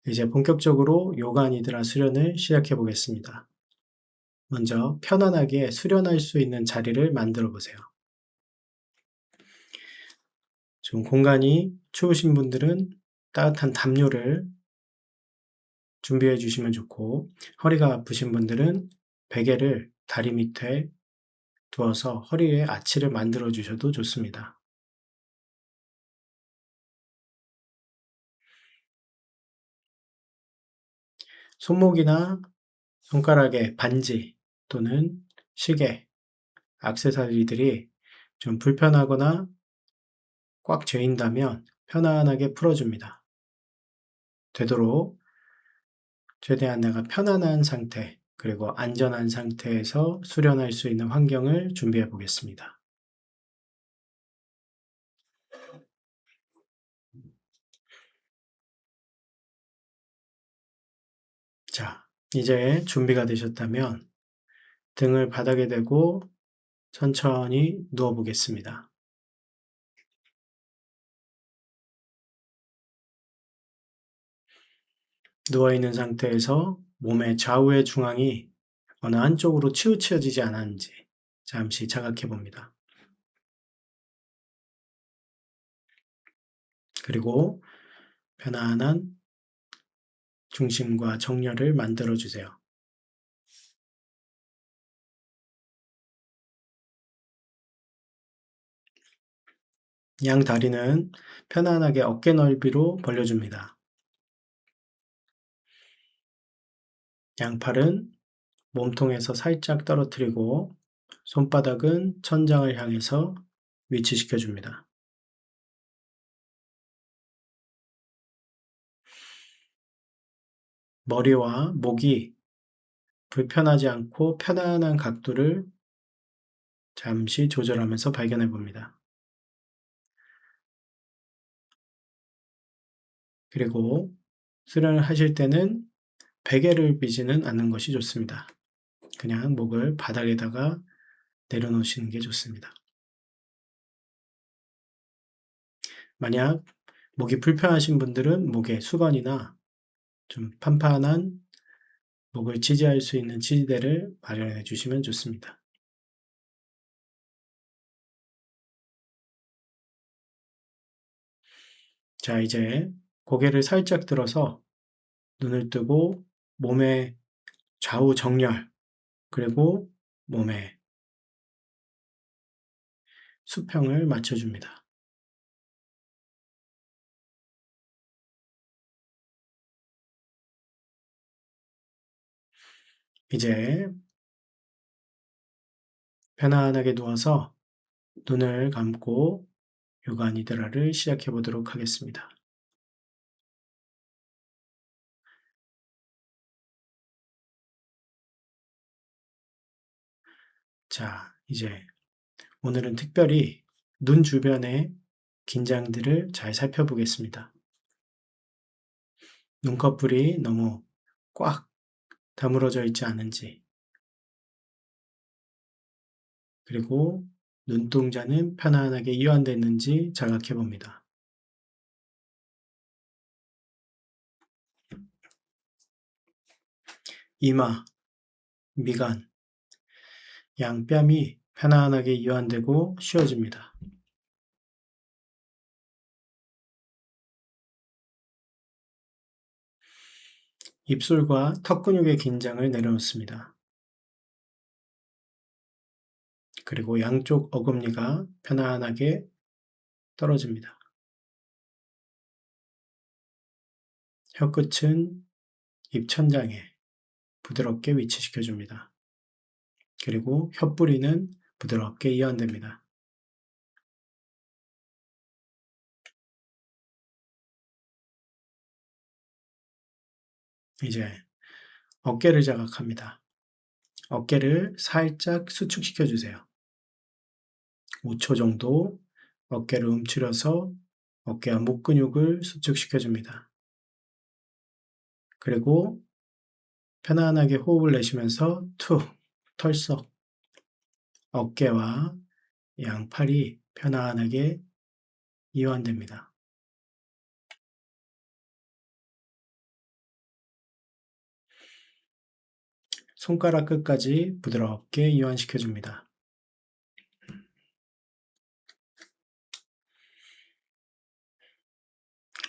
이제 본격적으로 요가 니드라 수련을 시작해 보겠습니다. 먼저 편안하게 수련할 수 있는 자리를 만들어 보세요. 좀 공간이 추우신 분들은 따뜻한 담요를 준비해 주시면 좋고, 허리가 아프신 분들은 베개를 다리 밑에 두어서 허리에 아치를 만들어 주셔도 좋습니다. 손목이나 손가락에 반지 또는 시계, 액세서리들이 좀 불편하거나 꽉 죄인다면 편안하게 풀어줍니다. 되도록 최대한 내가 편안한 상태, 그리고 안전한 상태에서 수련할 수 있는 환경을 준비해 보겠습니다. 자, 이제 준비가 되셨다면 등을 바닥에 대고 천천히 누워 보겠습니다. 누워 있는 상태에서 몸의 좌우의 중앙이 어느 한쪽으로 치우쳐지지 않았는지 잠시 자각해 봅니다. 그리고 편안한 중심과 정렬을 만들어 주세요. 양 다리는 편안하게 어깨 넓이로 벌려줍니다. 양팔은 몸통에서 살짝 떨어뜨리고 손바닥은 천장을 향해서 위치시켜 줍니다. 머리와 목이 불편하지 않고 편안한 각도를 잠시 조절하면서 발견해 봅니다. 그리고 수련을 하실 때는 베개를 비지는 않는 것이 좋습니다. 그냥 목을 바닥에다가 내려놓으시는 게 좋습니다. 만약 목이 불편하신 분들은 목에 수건이나 좀 판판한 목을 지지할 수 있는 치지대를 마련해 주시면 좋습니다. 자, 이제 고개를 살짝 들어서 눈을 뜨고 몸의 좌우 정렬, 그리고 몸의 수평을 맞춰줍니다. 이제 편안하게 누워서 눈을 감고 요가 니드라를 시작해 보도록 하겠습니다. 자, 이제 오늘은 특별히 눈 주변의 긴장들을 잘 살펴보겠습니다. 눈꺼풀이 너무 꽉 다물어져 있지 않은지, 그리고 눈동자는 편안하게 이완됐는지 자각해 봅니다. 이마, 미간, 양뺨이 편안하게 이완되고 쉬어집니다. 입술과 턱 근육의 긴장을 내려놓습니다. 그리고 양쪽 어금니가 편안하게 떨어집니다. 혀끝은 입 천장에 부드럽게 위치시켜 줍니다. 그리고 혀뿌리는 부드럽게 이완됩니다. 이제 어깨를 자각합니다. 어깨를 살짝 수축시켜 주세요. 5초 정도 어깨를 움츠려서 어깨와 목 근육을 수축시켜 줍니다. 그리고 편안하게 호흡을 내쉬면서 툭, 털썩, 어깨와 양팔이 편안하게 이완됩니다. 손가락 끝까지 부드럽게 이완시켜 줍니다.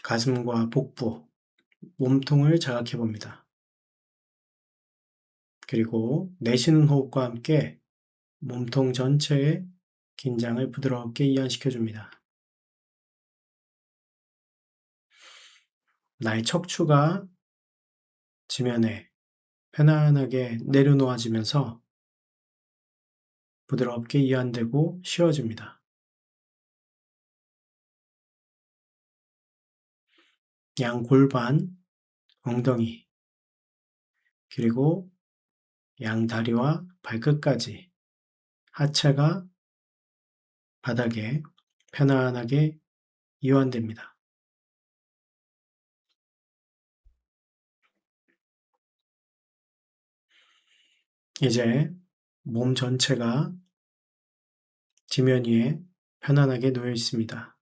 가슴과 복부, 몸통을 자극해 봅니다. 그리고 내쉬는 호흡과 함께 몸통 전체의 긴장을 부드럽게 이완시켜 줍니다. 나의 척추가 지면에 편안하게 내려놓아지면서 부드럽게 이완되고 쉬워집니다. 양 골반, 엉덩이, 그리고 양 다리와 발끝까지 하체가 바닥에 편안하게 이완됩니다. 이제 몸 전체가 지면 위에 편안하게 놓여 있습니다.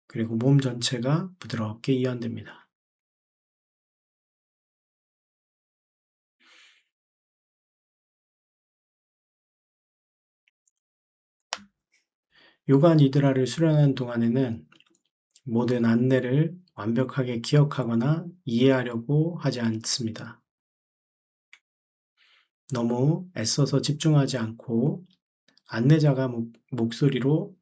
그리고 몸 전체가 부드럽게 이완됩니다. 요가 니드라를 수련하는 동안에는 모든 안내를 완벽하게 기억하거나 이해하려고 하지 않습니다. 너무 애써서 집중하지 않고 안내자가 목소리로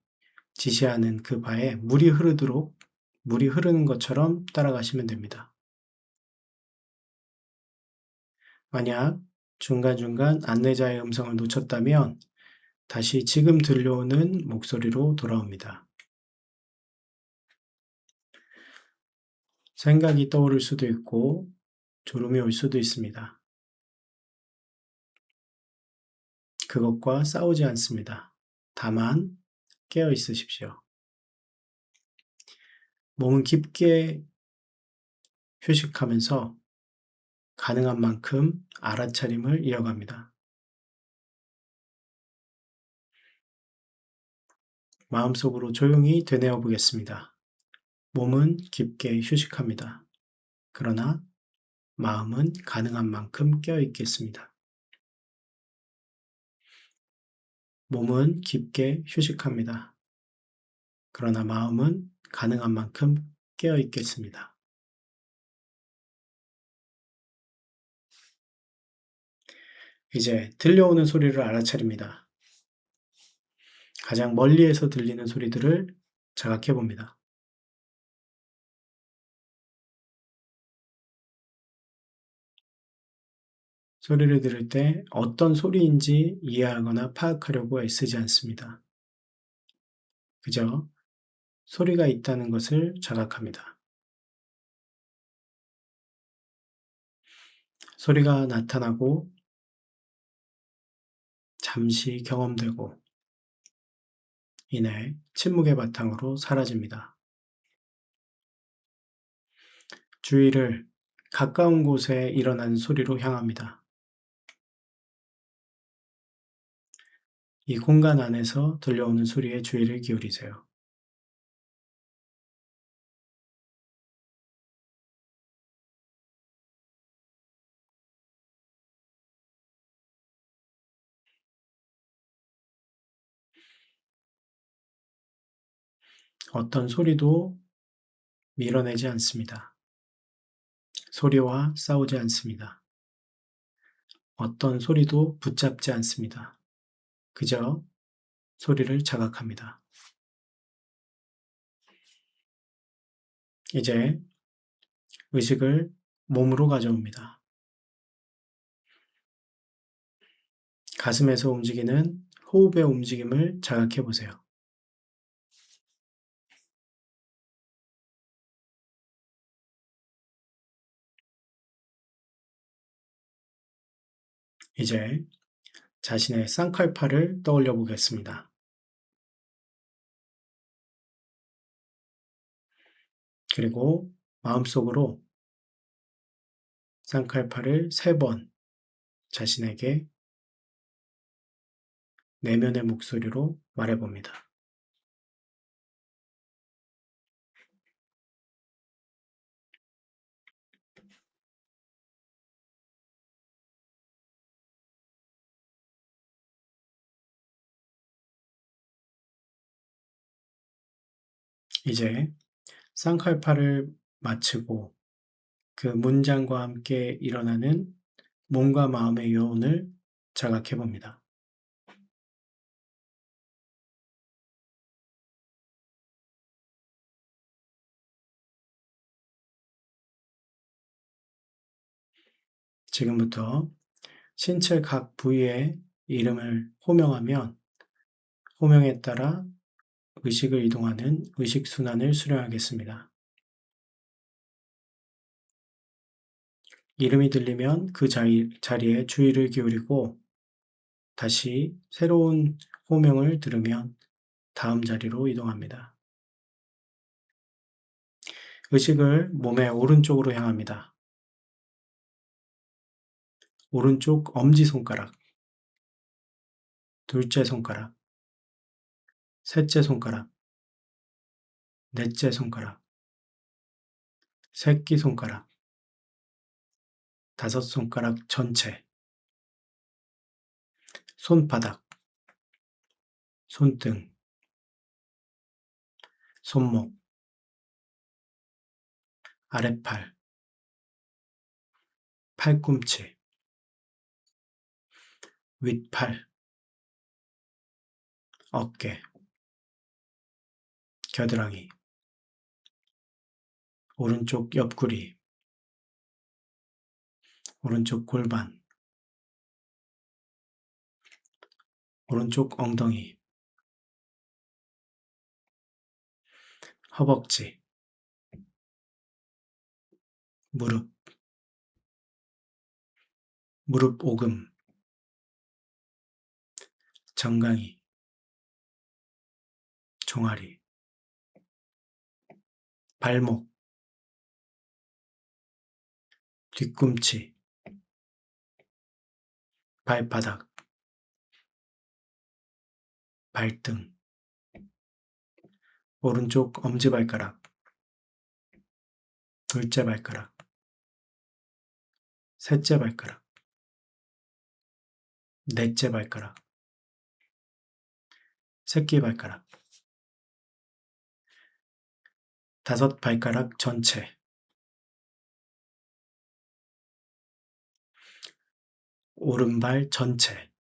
지시하는 그 바에 물이 흐르도록 물이 흐르는 것처럼 따라가시면 됩니다. 만약 중간중간 안내자의 음성을 놓쳤다면 다시 지금 들려오는 목소리로 돌아옵니다. 생각이 떠오를 수도 있고 졸음이 올 수도 있습니다. 그것과 싸우지 않습니다. 다만 깨어 있으십시오. 몸은 깊게 휴식하면서 가능한 만큼 알아차림을 이어갑니다. 마음속으로 조용히 되뇌어 보겠습니다. 몸은 깊게 휴식합니다. 그러나 마음은 가능한 만큼 깨어 있겠습니다. 몸은 깊게 휴식합니다. 그러나 마음은 가능한 만큼 깨어 있겠습니다. 이제 들려오는 소리를 알아차립니다. 가장 멀리에서 들리는 소리들을 자각해 봅니다. 소리를 들을 때 어떤 소리인지 이해하거나 파악하려고 애쓰지 않습니다. 그저 소리가 있다는 것을 자각합니다. 소리가 나타나고 잠시 경험되고 이내 침묵의 바탕으로 사라집니다. 주의를 가까운 곳에 일어나는 소리로 향합니다. 이 공간 안에서 들려오는 소리에 주의를 기울이세요. 어떤 소리도 밀어내지 않습니다. 소리와 싸우지 않습니다. 어떤 소리도 붙잡지 않습니다. 그저 소리를 자각합니다. 이제 의식을 몸으로 가져옵니다. 가슴에서 움직이는 호흡의 움직임을 자각해 보세요. 이제 자신의 쌍칼팔을 떠올려 보겠습니다. 그리고 마음속으로 쌍칼팔을 3번 자신에게 내면의 목소리로 말해봅니다. 이제 쌍칼파를 마치고 그 문장과 함께 일어나는 몸과 마음의 요원을 자각해 봅니다. 지금부터 신체 각 부위의 이름을 호명하면 호명에 따라 의식을 이동하는 의식순환을 수령하겠습니다. 이름이 들리면 그 자리에 주의를 기울이고 다시 새로운 호명을 들으면 다음 자리로 이동합니다. 의식을 몸의 오른쪽으로 향합니다. 오른쪽 엄지손가락, 둘째 손가락, 셋째 손가락, 넷째 손가락, 새끼손가락, 다섯 손가락 전체, 손바닥, 손등, 손목, 아랫팔, 팔꿈치, 윗팔, 어깨, 겨드랑이, 오른쪽 옆구리, 오른쪽 골반, 오른쪽 엉덩이, 허벅지, 무릎, 무릎 오금, 정강이, 종아리, 발목, 뒤꿈치, 발바닥, 발등, 오른쪽 엄지발가락, 둘째 발가락, 셋째 발가락, 넷째 발가락, 새끼발가락, 다섯 발가락 전체, 오른발 전체,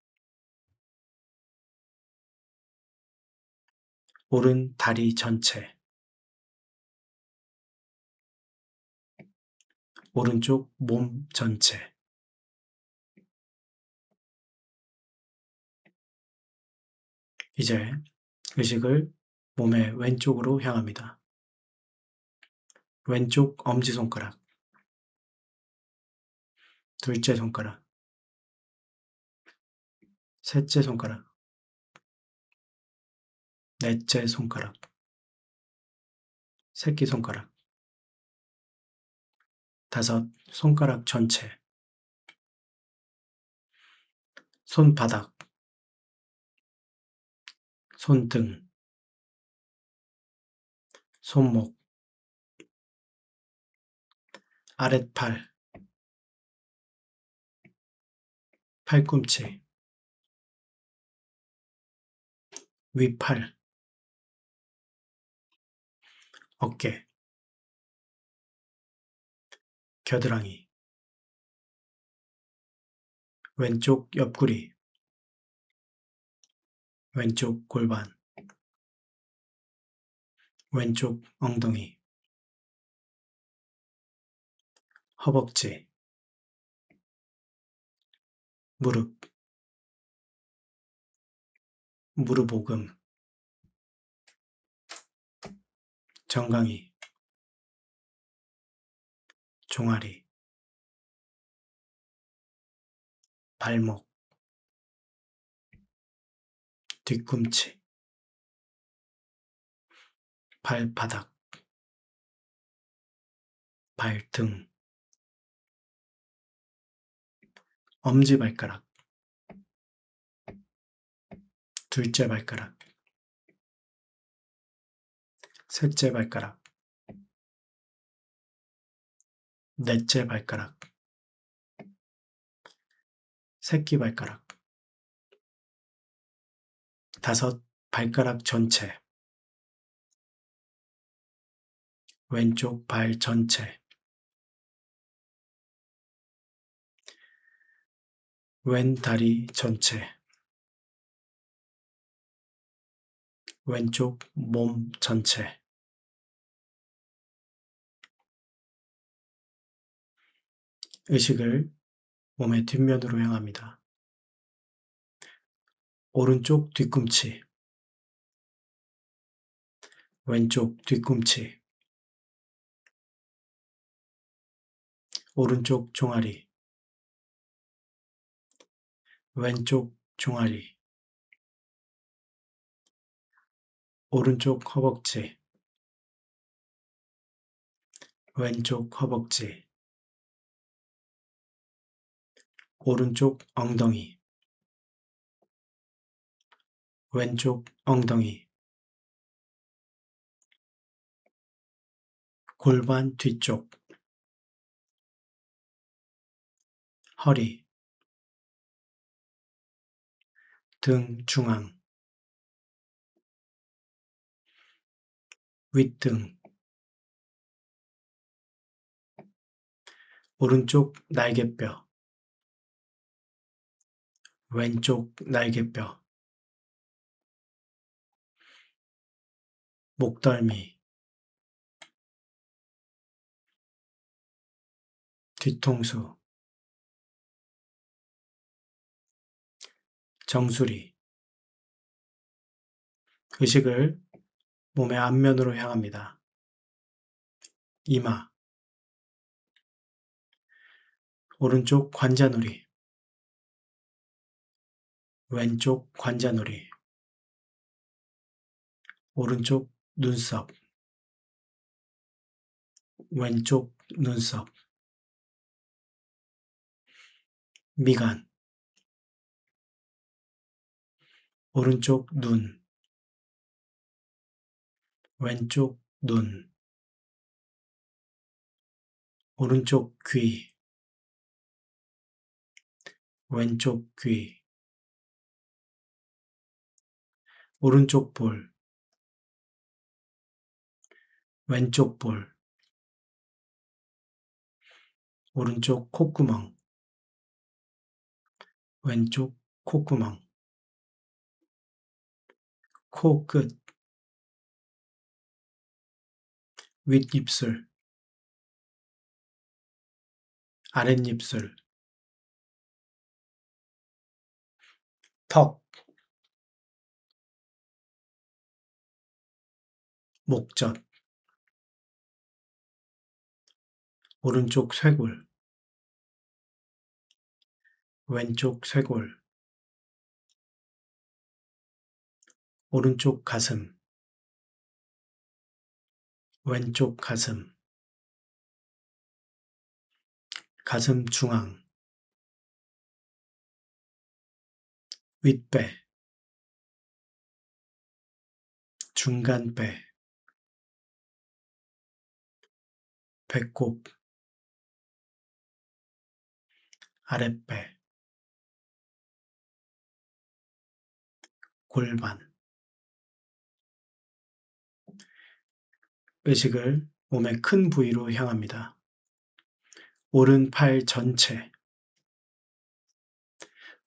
오른 다리 전체, 오른쪽 몸 전체. 이제 의식을 몸의 왼쪽으로 향합니다. 왼쪽 엄지손가락, 둘째 손가락, 셋째 손가락, 넷째 손가락, 새끼손가락, 다섯 손가락 전체, 손바닥, 손등, 손목, 아랫팔, 팔꿈치, 윗팔, 어깨, 겨드랑이, 왼쪽 옆구리, 왼쪽 골반, 왼쪽 엉덩이, 허벅지, 무릎, 무릎 오금, 정강이, 종아리, 발목, 뒤꿈치, 발바닥, 발등, 엄지발가락, 둘째 발가락, 셋째 발가락, 넷째 발가락, 새끼발가락, 다섯 발가락 전체, 왼쪽 발 전체, 왼 다리 전체, 왼쪽 몸 전체. 의식을 몸의 뒷면으로 향합니다. 오른쪽 뒤꿈치, 왼쪽 뒤꿈치, 오른쪽 종아리, 왼쪽 종아리, 오른쪽 허벅지, 왼쪽 허벅지, 오른쪽 엉덩이, 왼쪽 엉덩이, 골반 뒤쪽, 허리, 등 중앙, 윗등, 오른쪽 날개뼈, 왼쪽 날개뼈, 목덜미, 뒤통수, 정수리. 의식을 몸의 앞면으로 향합니다. 이마, 오른쪽 관자놀이, 왼쪽 관자놀이, 오른쪽 눈썹, 왼쪽 눈썹, 미간, 오른쪽 눈, 왼쪽 눈, 오른쪽 귀, 왼쪽 귀, 오른쪽 볼, 왼쪽 볼, 오른쪽 콧구멍, 왼쪽 콧구멍, 코끝, 윗입술, 아랫입술, 턱, 목젖, 오른쪽 쇄골, 왼쪽 쇄골, 오른쪽 가슴, 왼쪽 가슴, 가슴 중앙, 윗배, 중간배, 배꼽, 아랫배, 골반. 의식을 몸의 큰 부위로 향합니다. 오른팔 전체,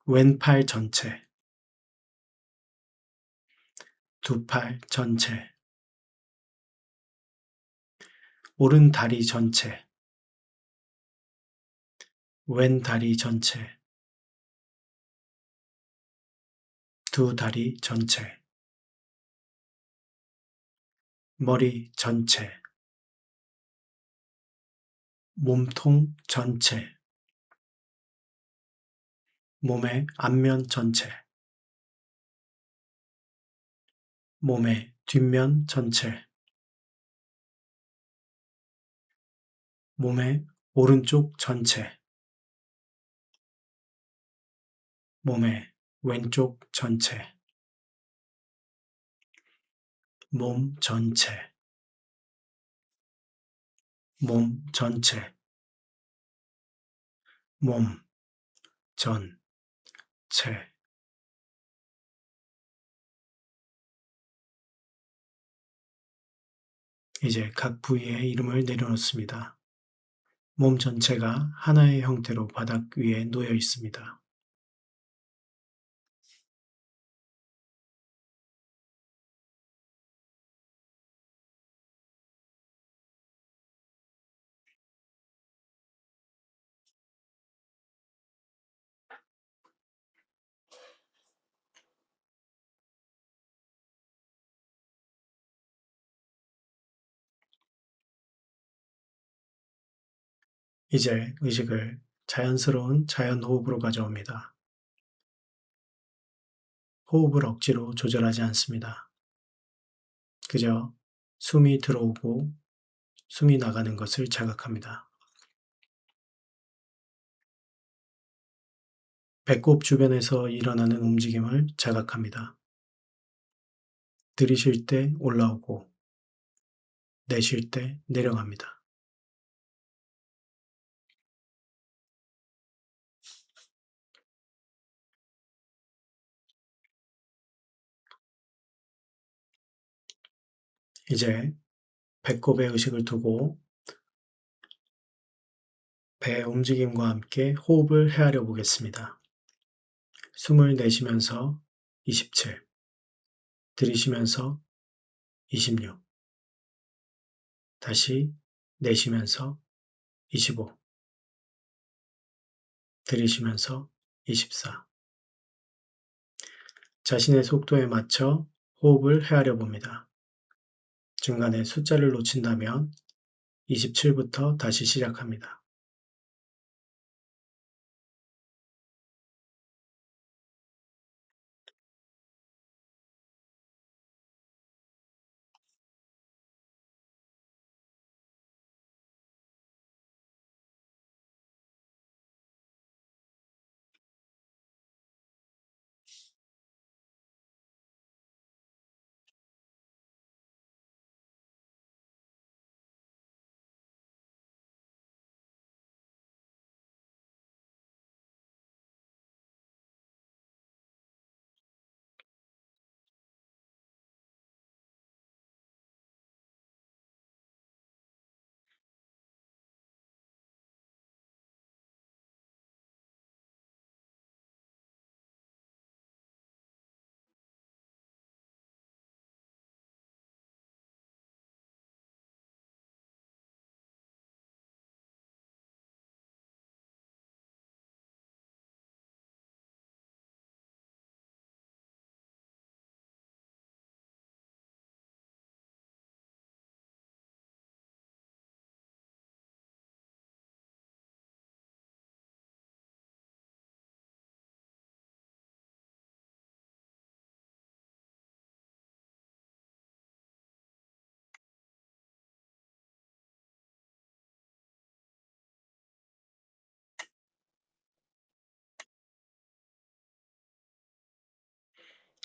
왼팔 전체, 두 팔 전체, 오른 다리 전체, 왼 다리 전체, 두 다리 전체, 머리 전체, 몸통 전체, 몸의 앞면 전체, 몸의 뒷면 전체, 몸의 오른쪽 전체, 몸의 왼쪽 전체, 몸 전체, 몸 전체, 몸 전체. 이제 각 부위에 이름을 내려놓습니다. 몸 전체가 하나의 형태로 바닥 위에 놓여 있습니다. 이제 의식을 자연스러운 자연 호흡으로 가져옵니다. 호흡을 억지로 조절하지 않습니다. 그저 숨이 들어오고 숨이 나가는 것을 자각합니다. 배꼽 주변에서 일어나는 움직임을 자각합니다. 들이쉴 때 올라오고 내쉴 때 내려갑니다. 이제 배꼽에 의식을 두고 배 움직임과 함께 호흡을 헤아려 보겠습니다. 숨을 내쉬면서 27, 들이쉬면서 26, 다시 내쉬면서 25, 들이쉬면서 24. 자신의 속도에 맞춰 호흡을 헤아려 봅니다. 중간에 숫자를 놓친다면 27부터 다시 시작합니다.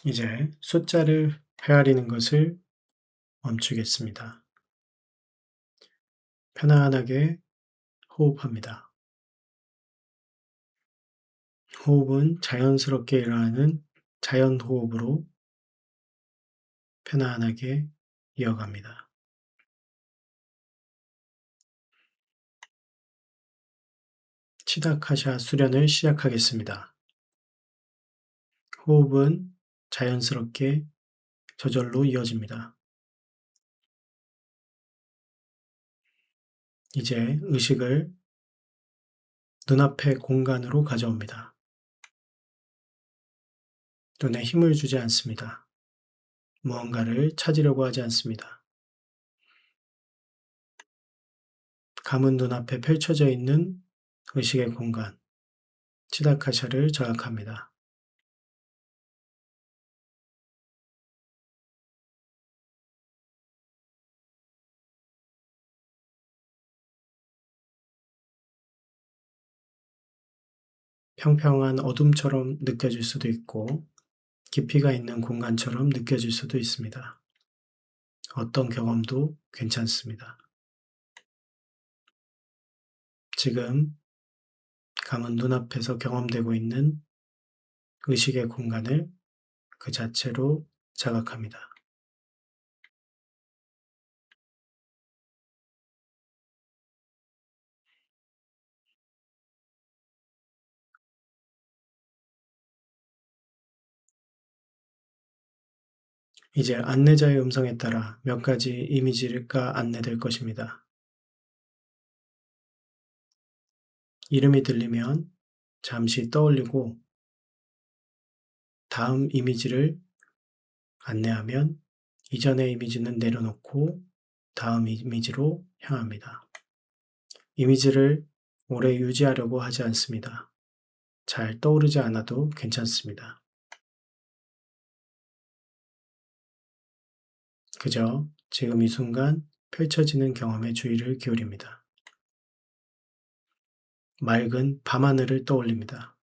이제 숫자를 헤아리는 것을 멈추겠습니다. 편안하게 호흡합니다. 호흡은 자연스럽게 일어나는 자연 호흡으로 편안하게 이어갑니다. 치다카샤 수련을 시작하겠습니다. 호흡은 자연스럽게 저절로 이어집니다. 이제 의식을 눈앞의 공간으로 가져옵니다. 눈에 힘을 주지 않습니다. 무언가를 찾으려고 하지 않습니다. 감은 눈앞에 펼쳐져 있는 의식의 공간, 치다카샤를 자각합니다. 평평한 어둠처럼 느껴질 수도 있고 깊이가 있는 공간처럼 느껴질 수도 있습니다. 어떤 경험도 괜찮습니다. 지금 감은 눈앞에서 경험되고 있는 의식의 공간을 그 자체로 자각합니다. 이제 안내자의 음성에 따라 몇 가지 이미지가 안내될 것입니다. 이름이 들리면 잠시 떠올리고 다음 이미지를 안내하면 이전의 이미지는 내려놓고 다음 이미지로 향합니다. 이미지를 오래 유지하려고 하지 않습니다. 잘 떠오르지 않아도 괜찮습니다. 그저 지금 이 순간 펼쳐지는 경험에 주의를 기울입니다. 맑은 밤하늘을 떠올립니다.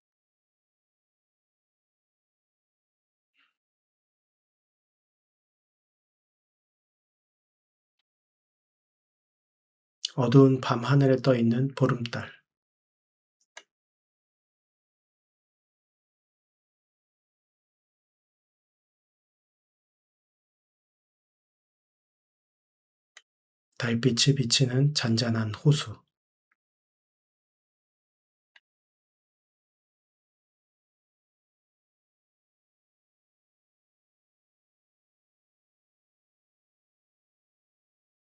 어두운 밤하늘에 떠 있는 보름달, 달빛이 비치는 잔잔한 호수,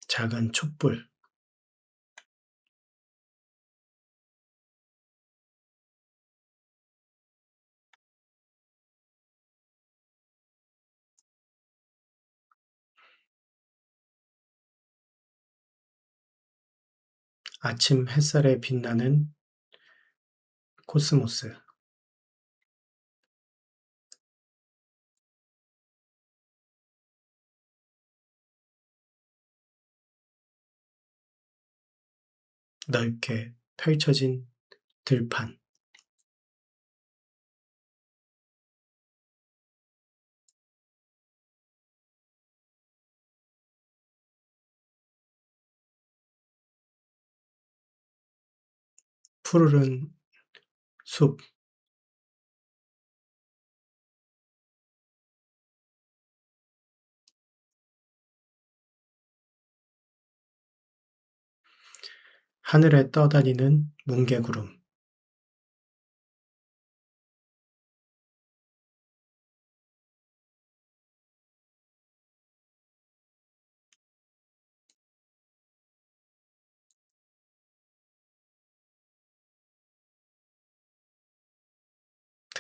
작은 촛불, 아침 햇살에 빛나는 코스모스, 넓게 펼쳐진 들판, 푸르른 숲, 하늘에 떠다니는 뭉게구름,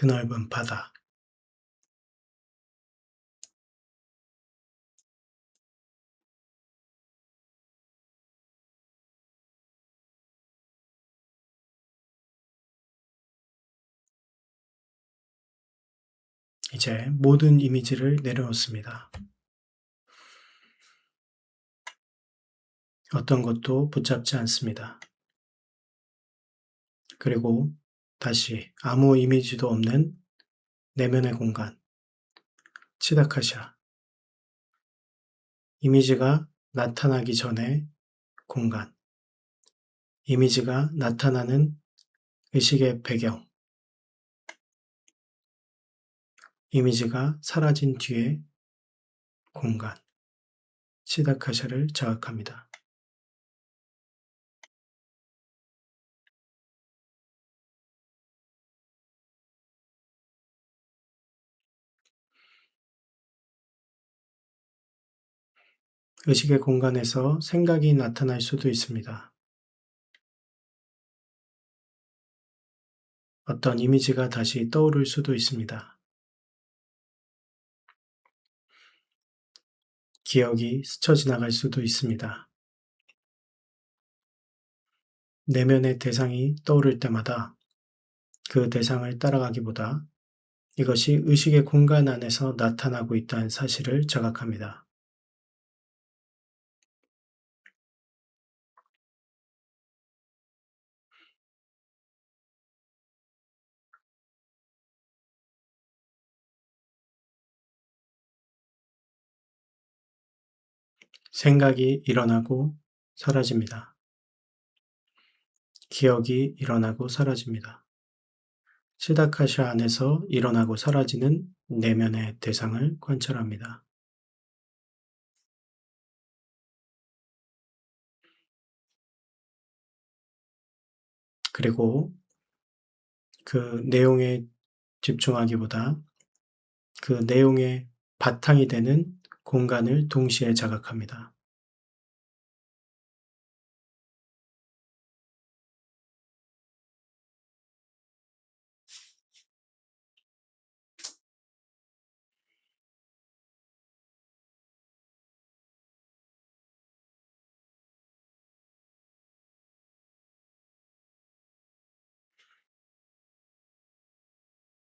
드넓은 바다. 이제 모든 이미지를 내려놓습니다. 어떤 것도 붙잡지 않습니다. 그리고 다시 아무 이미지도 없는 내면의 공간, 치다카샤. 이미지가 나타나기 전에 공간, 이미지가 나타나는 의식의 배경, 이미지가 사라진 뒤의 공간, 치다카샤를 자각합니다. 의식의 공간에서 생각이 나타날 수도 있습니다. 어떤 이미지가 다시 떠오를 수도 있습니다. 기억이 스쳐 지나갈 수도 있습니다. 내면의 대상이 떠오를 때마다 그 대상을 따라가기보다 이것이 의식의 공간 안에서 나타나고 있다는 사실을 자각합니다. 생각이 일어나고 사라집니다. 기억이 일어나고 사라집니다. 시다카샤 안에서 일어나고 사라지는 내면의 대상을 관찰합니다. 그리고 그 내용에 집중하기보다 그 내용의 바탕이 되는 공간을 동시에 자각합니다.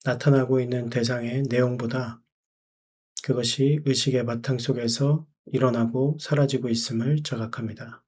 나타나고 있는 대상의 내용보다 그것이 의식의 바탕 속에서 일어나고 사라지고 있음을 자각합니다.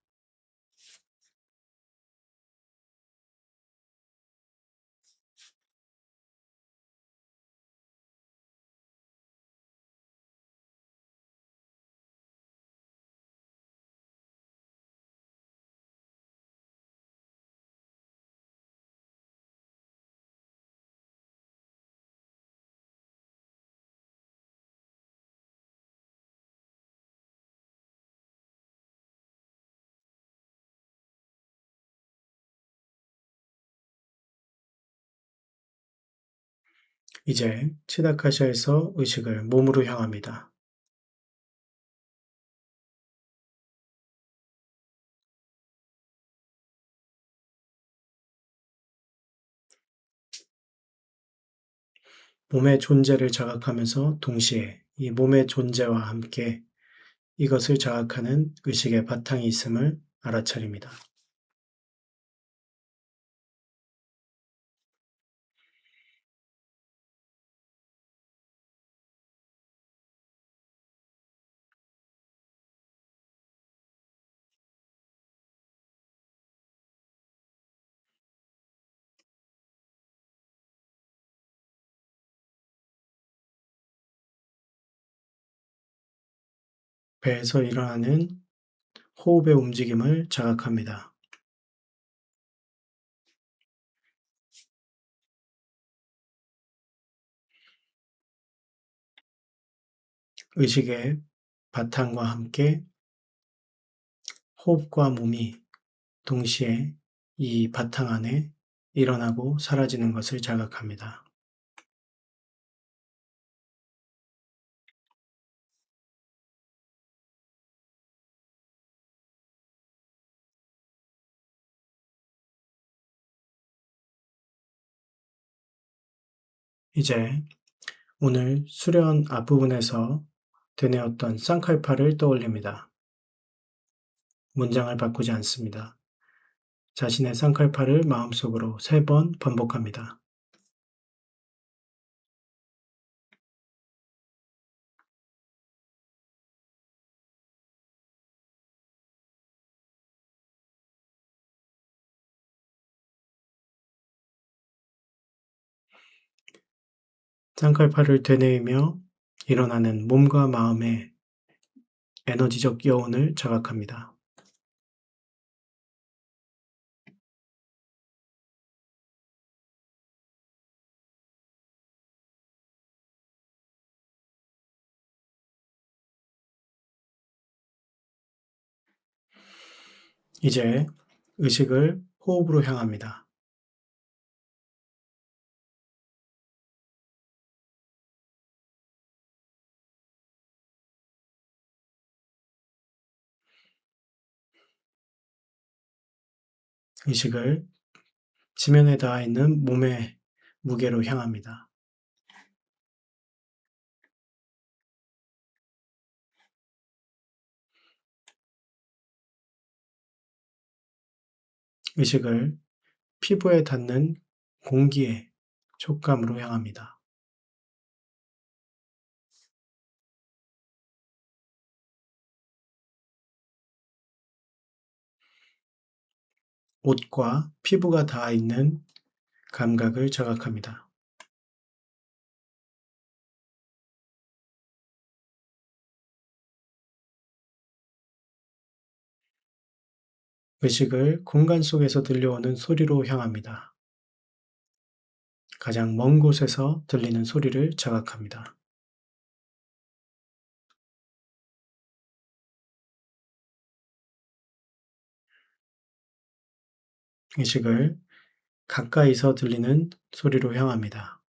이제 치다카샤에서 의식을 몸으로 향합니다. 몸의 존재를 자각하면서 동시에 이 몸의 존재와 함께 이것을 자각하는 의식의 바탕이 있음을 알아차립니다. 배에서 일어나는 호흡의 움직임을 자각합니다. 의식의 바탕과 함께 호흡과 몸이 동시에 이 바탕 안에 일어나고 사라지는 것을 자각합니다. 이제 오늘 수련 앞부분에서 되뇌었던 쌍칼파를 떠올립니다. 문장을 바꾸지 않습니다. 자신의 쌍칼파를 마음속으로 3번 반복합니다. 쌍칼파를 되뇌이며 일어나는 몸과 마음의 에너지적 여운을 자각합니다. 이제 의식을 호흡으로 향합니다. 의식을 지면에 닿아 있는 몸의 무게로 향합니다. 의식을 피부에 닿는 공기의 촉감으로 향합니다. 옷과 피부가 닿아 있는 감각을 자각합니다. 의식을 공간 속에서 들려오는 소리로 향합니다. 가장 먼 곳에서 들리는 소리를 자각합니다. 의식을 가까이서 들리는 소리로 향합니다.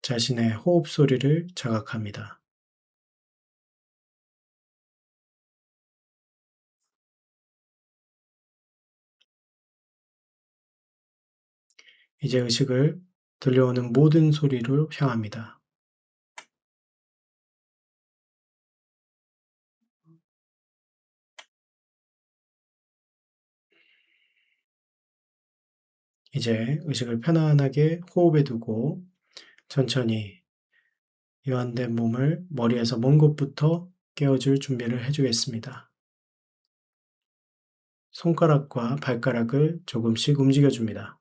자신의 호흡 소리를 자각합니다. 이제 의식을 들려오는 모든 소리로 향합니다. 이제 의식을 편안하게 호흡에 두고 천천히 이완된 몸을 머리에서 먼 곳부터 깨워줄 준비를 해주겠습니다. 손가락과 발가락을 조금씩 움직여줍니다.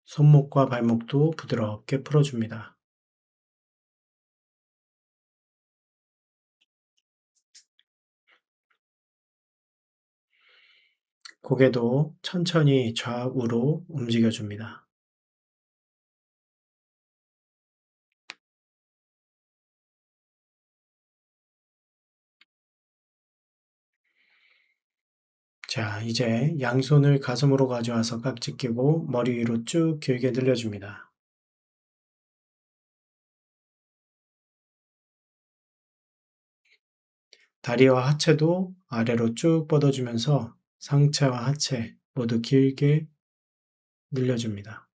손목과 발목도 부드럽게 풀어줍니다. 고개도 천천히 좌우로 움직여줍니다. 자, 이제 양손을 가슴으로 가져와서 깍지 끼고 머리 위로 쭉 길게 늘려줍니다. 다리와 하체도 아래로 쭉 뻗어주면서 상체와 하체 모두 길게 늘려줍니다.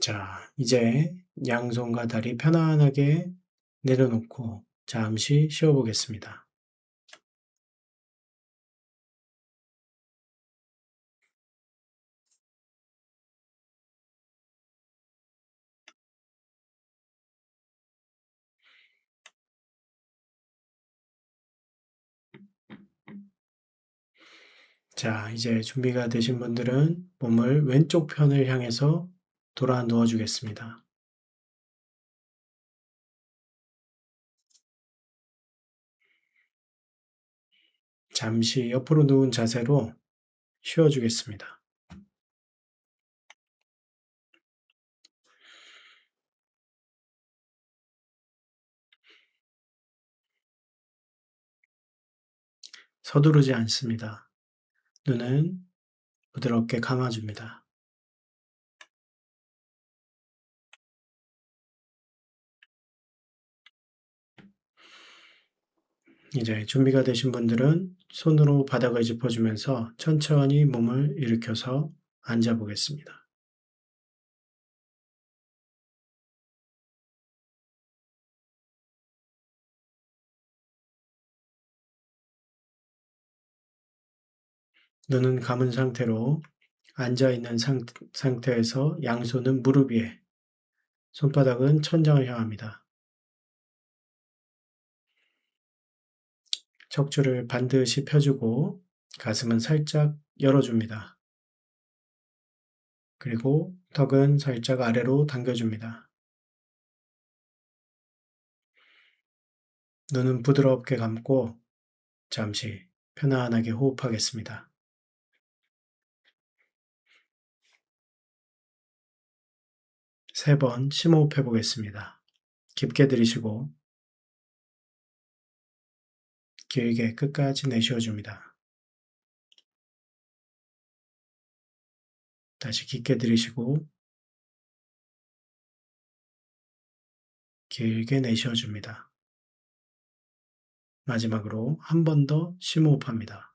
자, 이제 양손과 다리 편안하게 내려놓고 잠시 쉬어보겠습니다. 자, 이제 준비가 되신 분들은 몸을 왼쪽 편을 향해서 돌아 누워 주겠습니다. 잠시 옆으로 누운 자세로 쉬어 주겠습니다. 서두르지 않습니다. 눈은 부드럽게 감아줍니다. 이제 준비가 되신 분들은 손으로 바닥을 짚어주면서 천천히 몸을 일으켜서 앉아 보겠습니다. 눈은 감은 상태로 앉아 있는 상태에서 양손은 무릎 위에, 손바닥은 천장을 향합니다. 척추를 반드시 펴주고 가슴은 살짝 열어줍니다. 그리고 턱은 살짝 아래로 당겨줍니다. 눈은 부드럽게 감고 잠시 편안하게 호흡하겠습니다. 3번 심호흡해 보겠습니다. 깊게 들이쉬고 길게 끝까지 내쉬어줍니다. 다시 깊게 들이쉬고 길게 내쉬어줍니다. 마지막으로 한 번 더 심호흡합니다.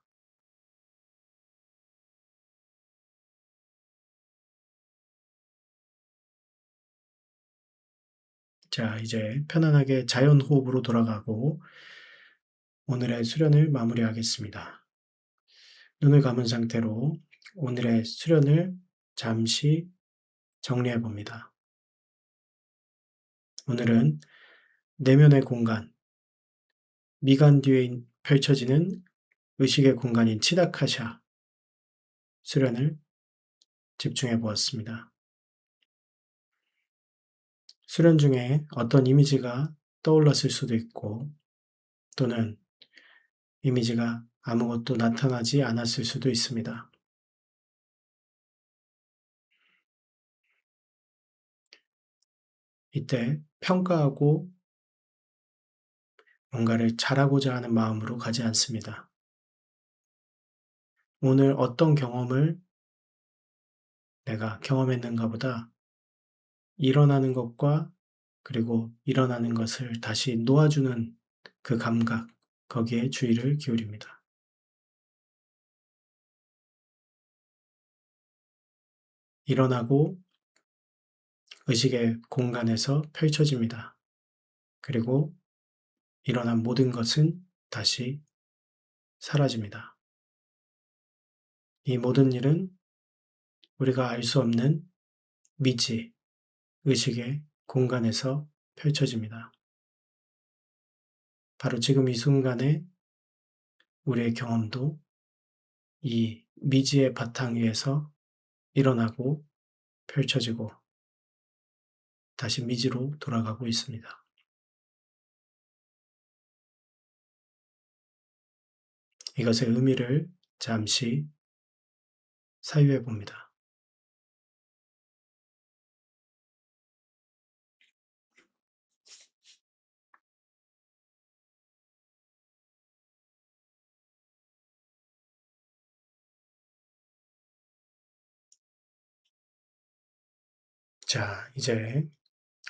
자, 이제 편안하게 자연 호흡으로 돌아가고 오늘의 수련을 마무리하겠습니다. 눈을 감은 상태로 오늘의 수련을 잠시 정리해 봅니다. 오늘은 내면의 공간, 미간 뒤에 펼쳐지는 의식의 공간인 치다카샤 수련을 집중해 보았습니다. 수련 중에 어떤 이미지가 떠올랐을 수도 있고 또는 이미지가 아무것도 나타나지 않았을 수도 있습니다. 이때 평가하고 뭔가를 잘하고자 하는 마음으로 가지 않습니다. 오늘 어떤 경험을 내가 경험했는가 보다 일어나는 것과 그리고 일어나는 것을 다시 놓아주는 그 감각, 거기에 주의를 기울입니다. 일어나고 의식의 공간에서 펼쳐집니다. 그리고 일어난 모든 것은 다시 사라집니다. 이 모든 일은 우리가 알 수 없는 미지, 의식의 공간에서 펼쳐집니다. 바로 지금 이 순간에 우리의 경험도 이 미지의 바탕 위에서 일어나고 펼쳐지고 다시 미지로 돌아가고 있습니다. 이것의 의미를 잠시 사유해 봅니다. 자, 이제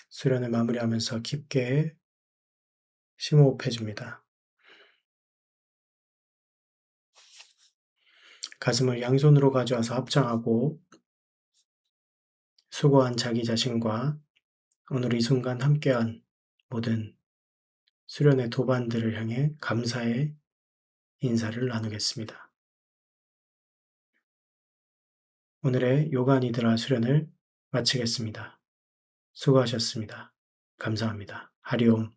수련을 마무리하면서 깊게 심호흡해 줍니다. 가슴을 양손으로 가져와서 합장하고 수고한 자기 자신과 오늘 이 순간 함께한 모든 수련의 도반들을 향해 감사의 인사를 나누겠습니다. 오늘의 요가 니드라 수련을 마치겠습니다. 수고하셨습니다. 감사합니다. 하리옴.